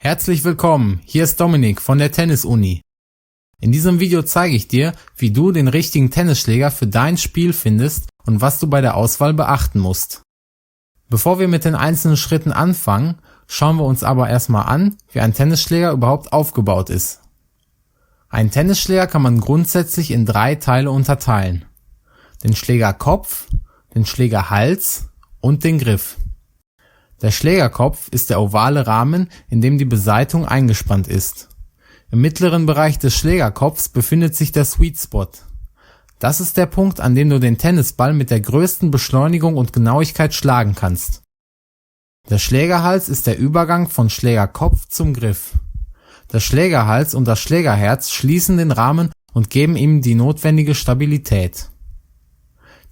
Herzlich willkommen, hier ist Dominik von der Tennis-Uni. In diesem Video zeige ich dir, wie du den richtigen Tennisschläger für dein Spiel findest und was du bei der Auswahl beachten musst. Bevor wir mit den einzelnen Schritten anfangen, schauen wir uns aber erstmal an, wie ein Tennisschläger überhaupt aufgebaut ist. Einen Tennisschläger kann man grundsätzlich in 3 Teile unterteilen: den Schlägerkopf, den Schlägerhals und den Griff. Der Schlägerkopf ist der ovale Rahmen, in dem die Beseitung eingespannt ist. Im mittleren Bereich des Schlägerkopfs befindet sich der Sweet Spot. Das ist der Punkt, an dem du den Tennisball mit der größten Beschleunigung und Genauigkeit schlagen kannst. Der Schlägerhals ist der Übergang von Schlägerkopf zum Griff. Der Schlägerhals und das Schlägerherz schließen den Rahmen und geben ihm die notwendige Stabilität.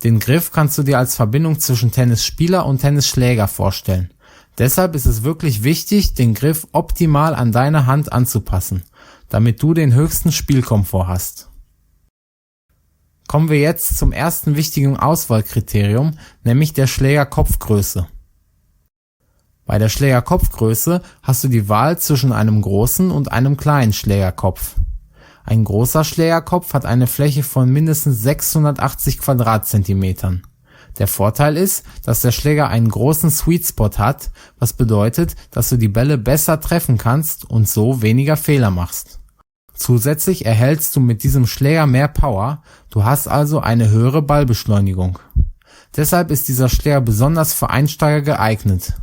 Den Griff kannst du dir als Verbindung zwischen Tennisspieler und Tennisschläger vorstellen. Deshalb ist es wirklich wichtig, den Griff optimal an deine Hand anzupassen, damit du den höchsten Spielkomfort hast. Kommen wir jetzt zum ersten wichtigen Auswahlkriterium, nämlich der Schlägerkopfgröße. Bei der Schlägerkopfgröße hast du die Wahl zwischen einem großen und einem kleinen Schlägerkopf. Ein großer Schlägerkopf hat eine Fläche von mindestens 680 Quadratzentimetern. Der Vorteil ist, dass der Schläger einen großen Sweet Spot hat, was bedeutet, dass du die Bälle besser treffen kannst und so weniger Fehler machst. Zusätzlich erhältst du mit diesem Schläger mehr Power, du hast also eine höhere Ballbeschleunigung. Deshalb ist dieser Schläger besonders für Einsteiger geeignet.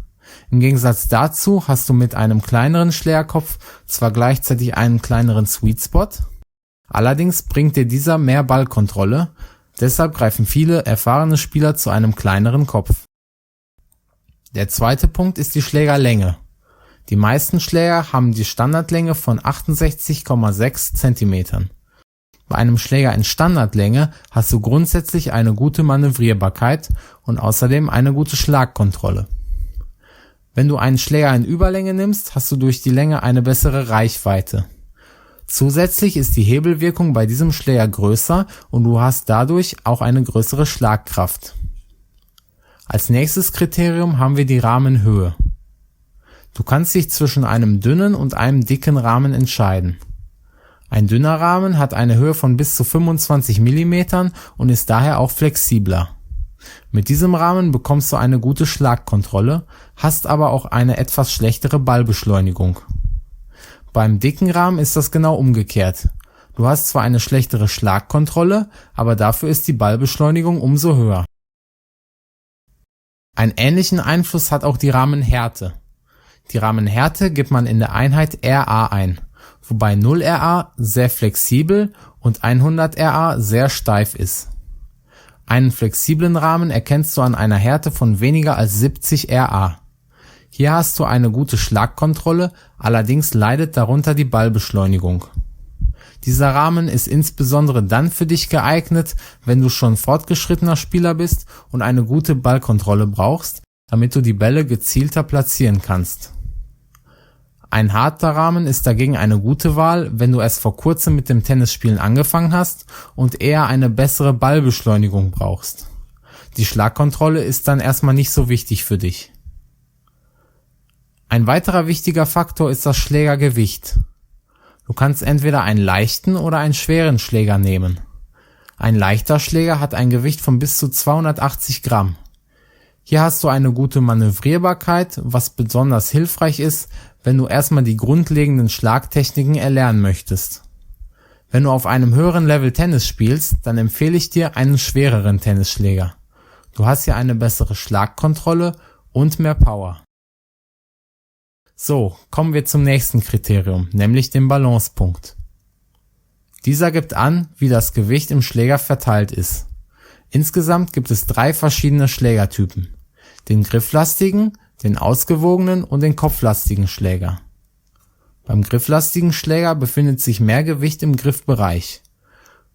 Im Gegensatz dazu hast du mit einem kleineren Schlägerkopf zwar gleichzeitig einen kleineren Sweet Spot, allerdings bringt dir dieser mehr Ballkontrolle, deshalb greifen viele erfahrene Spieler zu einem kleineren Kopf. Der zweite Punkt ist die Schlägerlänge. Die meisten Schläger haben die Standardlänge von 68,6 cm. Bei einem Schläger in Standardlänge hast du grundsätzlich eine gute Manövrierbarkeit und außerdem eine gute Schlagkontrolle. Wenn du einen Schläger in Überlänge nimmst, hast du durch die Länge eine bessere Reichweite. Zusätzlich ist die Hebelwirkung bei diesem Schläger größer und du hast dadurch auch eine größere Schlagkraft. Als nächstes Kriterium haben wir die Rahmenhöhe. Du kannst dich zwischen einem dünnen und einem dicken Rahmen entscheiden. Ein dünner Rahmen hat eine Höhe von bis zu 25 mm und ist daher auch flexibler. Mit diesem Rahmen bekommst du eine gute Schlagkontrolle, hast aber auch eine etwas schlechtere Ballbeschleunigung. Beim dicken Rahmen ist das genau umgekehrt. Du hast zwar eine schlechtere Schlagkontrolle, aber dafür ist die Ballbeschleunigung umso höher. Einen ähnlichen Einfluss hat auch die Rahmenhärte. Die Rahmenhärte gibt man in der Einheit RA ein, wobei 0 RA sehr flexibel und 100 RA sehr steif ist. Einen flexiblen Rahmen erkennst du an einer Härte von weniger als 70 RA. Hier hast du eine gute Schlagkontrolle, allerdings leidet darunter die Ballbeschleunigung. Dieser Rahmen ist insbesondere dann für dich geeignet, wenn du schon fortgeschrittener Spieler bist und eine gute Ballkontrolle brauchst, damit du die Bälle gezielter platzieren kannst. Ein harter Rahmen ist dagegen eine gute Wahl, wenn du erst vor kurzem mit dem Tennisspielen angefangen hast und eher eine bessere Ballbeschleunigung brauchst. Die Schlagkontrolle ist dann erstmal nicht so wichtig für dich. Ein weiterer wichtiger Faktor ist das Schlägergewicht. Du kannst entweder einen leichten oder einen schweren Schläger nehmen. Ein leichter Schläger hat ein Gewicht von bis zu 280 Gramm. Hier hast du eine gute Manövrierbarkeit, was besonders hilfreich ist, wenn du erstmal die grundlegenden Schlagtechniken erlernen möchtest. Wenn du auf einem höheren Level Tennis spielst, dann empfehle ich dir einen schwereren Tennisschläger. Du hast hier eine bessere Schlagkontrolle und mehr Power. So, kommen wir zum nächsten Kriterium, nämlich dem Balancepunkt. Dieser gibt an, wie das Gewicht im Schläger verteilt ist. Insgesamt gibt es 3 verschiedene Schlägertypen: den grifflastigen, den ausgewogenen und den kopflastigen Schläger. Beim grifflastigen Schläger befindet sich mehr Gewicht im Griffbereich.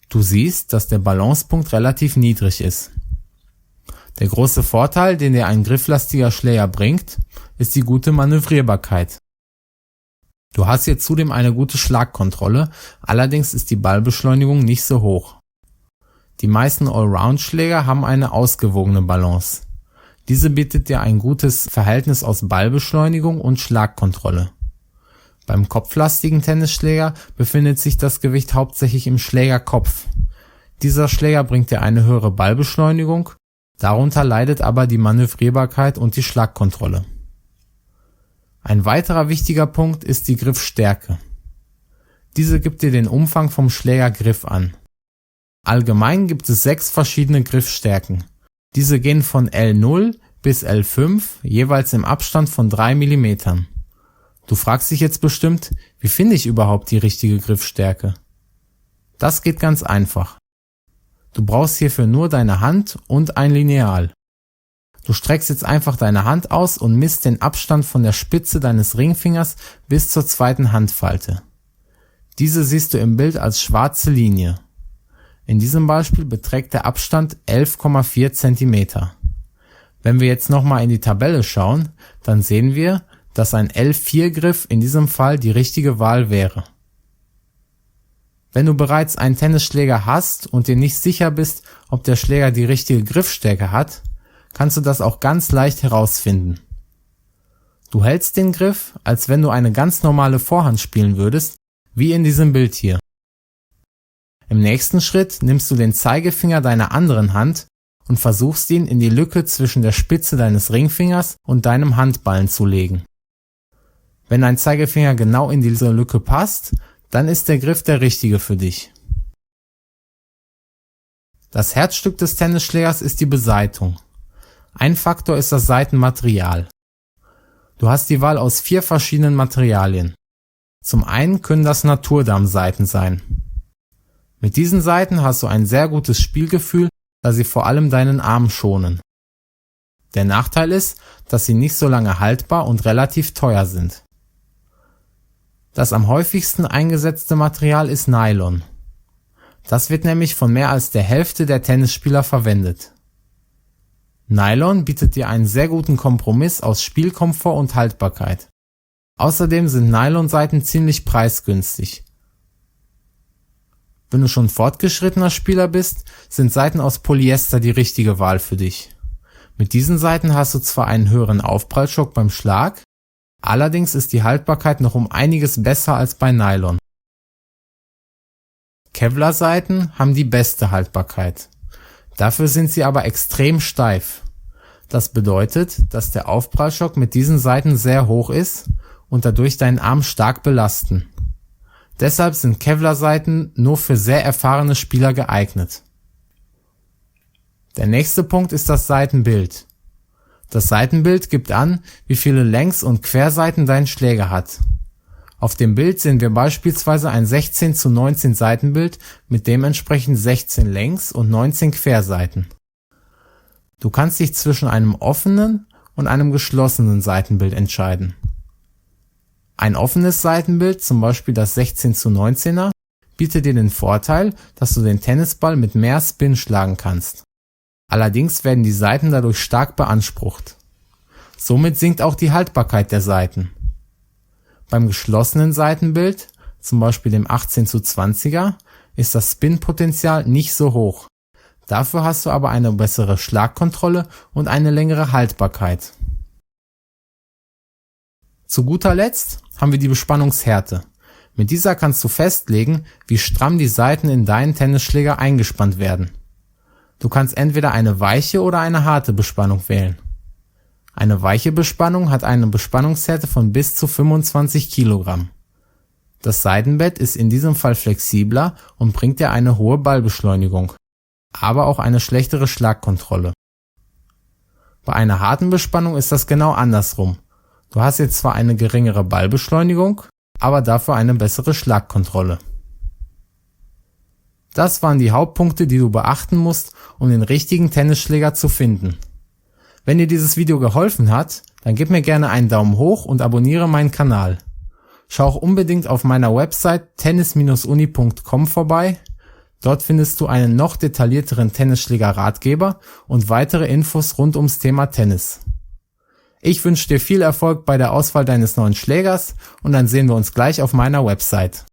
Du siehst, dass der Balancepunkt relativ niedrig ist. Der große Vorteil, den dir ein grifflastiger Schläger bringt, ist die gute Manövrierbarkeit. Du hast hier zudem eine gute Schlagkontrolle, allerdings ist die Ballbeschleunigung nicht so hoch. Die meisten Allround-Schläger haben eine ausgewogene Balance. Diese bietet dir ein gutes Verhältnis aus Ballbeschleunigung und Schlagkontrolle. Beim kopflastigen Tennisschläger befindet sich das Gewicht hauptsächlich im Schlägerkopf. Dieser Schläger bringt dir eine höhere Ballbeschleunigung, darunter leidet aber die Manövrierbarkeit und die Schlagkontrolle. Ein weiterer wichtiger Punkt ist die Griffstärke. Diese gibt dir den Umfang vom Schlägergriff an. Allgemein gibt es 6 verschiedene Griffstärken. Diese gehen von L0 bis L5, jeweils im Abstand von 3 mm. Du fragst dich jetzt bestimmt, wie finde ich überhaupt die richtige Griffstärke? Das geht ganz einfach. Du brauchst hierfür nur deine Hand und ein Lineal. Du streckst jetzt einfach deine Hand aus und misst den Abstand von der Spitze deines Ringfingers bis zur zweiten Handfalte. Diese siehst du im Bild als schwarze Linie. In diesem Beispiel beträgt der Abstand 11,4 cm. Wenn wir jetzt nochmal in die Tabelle schauen, dann sehen wir, dass ein L4-Griff in diesem Fall die richtige Wahl wäre. Wenn du bereits einen Tennisschläger hast und dir nicht sicher bist, ob der Schläger die richtige Griffstärke hat, kannst du das auch ganz leicht herausfinden. Du hältst den Griff, als wenn du eine ganz normale Vorhand spielen würdest, wie in diesem Bild hier. Im nächsten Schritt nimmst du den Zeigefinger deiner anderen Hand und versuchst ihn in die Lücke zwischen der Spitze deines Ringfingers und deinem Handballen zu legen. Wenn dein Zeigefinger genau in diese Lücke passt, dann ist der Griff der richtige für dich. Das Herzstück des Tennisschlägers ist die Besaitigung. Ein Faktor ist das Saitenmaterial. Du hast die Wahl aus 4 verschiedenen Materialien. Zum einen können das Naturdarmsaiten sein. Mit diesen Saiten hast du ein sehr gutes Spielgefühl, da sie vor allem deinen Arm schonen. Der Nachteil ist, dass sie nicht so lange haltbar und relativ teuer sind. Das am häufigsten eingesetzte Material ist Nylon. Das wird nämlich von mehr als der Hälfte der Tennisspieler verwendet. Nylon bietet dir einen sehr guten Kompromiss aus Spielkomfort und Haltbarkeit. Außerdem sind Nylonsaiten ziemlich preisgünstig. Wenn du schon fortgeschrittener Spieler bist, sind Saiten aus Polyester die richtige Wahl für dich. Mit diesen Saiten hast du zwar einen höheren Aufprallschock beim Schlag, allerdings ist die Haltbarkeit noch um einiges besser als bei Nylon. Kevlar-Saiten haben die beste Haltbarkeit. Dafür sind sie aber extrem steif. Das bedeutet, dass der Aufprallschock mit diesen Saiten sehr hoch ist und dadurch deinen Arm stark belasten. Deshalb sind Kevlar-Saiten nur für sehr erfahrene Spieler geeignet. Der nächste Punkt ist das Saitenbild. Das Saitenbild gibt an, wie viele Längs- und Querseiten dein Schläger hat. Auf dem Bild sehen wir beispielsweise ein 16:19 Seitenbild mit dementsprechend 16 Längs- und 19 Querseiten. Du kannst dich zwischen einem offenen und einem geschlossenen Seitenbild entscheiden. Ein offenes Seitenbild, zum Beispiel das 16:19er, bietet dir den Vorteil, dass du den Tennisball mit mehr Spin schlagen kannst. Allerdings werden die Saiten dadurch stark beansprucht. Somit sinkt auch die Haltbarkeit der Saiten. Beim geschlossenen Seitenbild, zum Beispiel dem 18:20er, ist das Spin-Potenzial nicht so hoch. Dafür hast du aber eine bessere Schlagkontrolle und eine längere Haltbarkeit. Zu guter Letzt haben wir die Bespannungshärte. Mit dieser kannst du festlegen, wie stramm die Saiten in deinen Tennisschläger eingespannt werden. Du kannst entweder eine weiche oder eine harte Bespannung wählen. Eine weiche Bespannung hat eine Bespannungshärte von bis zu 25 Kilogramm. Das Saitenbett ist in diesem Fall flexibler und bringt dir eine hohe Ballbeschleunigung, aber auch eine schlechtere Schlagkontrolle. Bei einer harten Bespannung ist das genau andersrum. Du hast jetzt zwar eine geringere Ballbeschleunigung, aber dafür eine bessere Schlagkontrolle. Das waren die Hauptpunkte, die du beachten musst, um den richtigen Tennisschläger zu finden. Wenn dir dieses Video geholfen hat, dann gib mir gerne einen Daumen hoch und abonniere meinen Kanal. Schau auch unbedingt auf meiner Website tennis-uni.com vorbei. Dort findest du einen noch detaillierteren Tennisschläger-Ratgeber und weitere Infos rund ums Thema Tennis. Ich wünsche dir viel Erfolg bei der Auswahl deines neuen Schlägers und dann sehen wir uns gleich auf meiner Website.